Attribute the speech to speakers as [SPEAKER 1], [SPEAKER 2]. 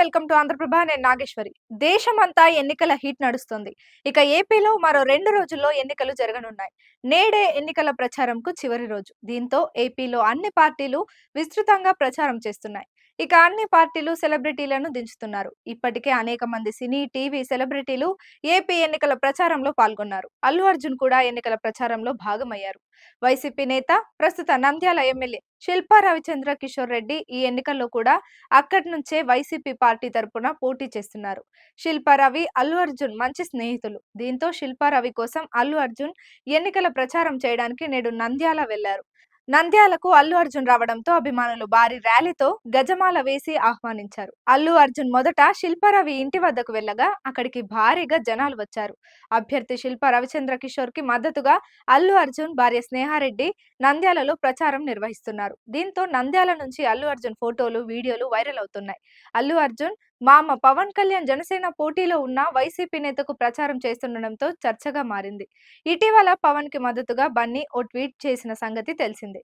[SPEAKER 1] Welcome to Andhraprabha. నేను నాగేశ్వరి. దేశమంతా ఎన్నికల హీట్ నడుస్తుంది. ఇక ఏపీలో మరో 2 రోజుల్లో ఎన్నికలు జరగనున్నాయి. నేడే ఎన్నికల ప్రచారంకు చివరి రోజు. దీంతో ఏపీలో అన్ని పార్టీలు విస్తృతంగా ప్రచారం చేస్తున్నాయి. ఇక అన్ని పార్టీలు సెలబ్రిటీలను దించుతున్నారు. ఇప్పటికే అనేక మంది సినీ, టీవీ సెలబ్రిటీలు ఏపీ ఎన్నికల ప్రచారంలో పాల్గొన్నారు. అల్లు అర్జున్ కూడా ఎన్నికల ప్రచారంలో భాగమయ్యారు. వైసీపీ నేత, ప్రస్తుత నంద్యాల ఎమ్మెల్యే శిల్పా రవిచంద్ర కిషోర్ రెడ్డి ఈ ఎన్నికల్లో కూడా అక్కడి నుంచే వైసీపీ పార్టీ తరపున పోటీ చేస్తున్నారు. శిల్పా రవి, అల్లు అర్జున్ మంచి స్నేహితులు. దీంతో శిల్పా రవి కోసం అల్లు అర్జున్ ఎన్నికల ప్రచారం చేయడానికి నేడు నంద్యాల వెళ్లారు. నంద్యాలకు అల్లు అర్జున్ రావడంతో అభిమానులు భారీ ర్యాలీతో గజమాల వేసి ఆహ్వానించారు. అల్లు అర్జున్ మొదట శిల్పారవి ఇంటి వద్దకు వెళ్ళగా అక్కడికి భారీగా జనాలు వచ్చారు. అభ్యర్థి శిల్పా రవిచంద్ర కిషోర్ కి మద్దతుగా అల్లు అర్జున్ భార్య స్నేహారెడ్డి నంద్యాలలో ప్రచారం నిర్వహిస్తున్నారు. దీంతో నంద్యాల నుంచి అల్లు అర్జున్ ఫోటోలు, వీడియోలు వైరల్ అవుతున్నాయి. అల్లు అర్జున్ మామ పవన్ కళ్యాణ్ జనసేన పోటీలో ఉన్న వైసీపీ నేతకు ప్రచారం చేస్తుండటంతో చర్చగా మారింది. ఇటీవల పవన్ కి మద్దతుగా బన్నీ ఓ ట్వీట్ చేసిన సంగతి తెలిసిందే.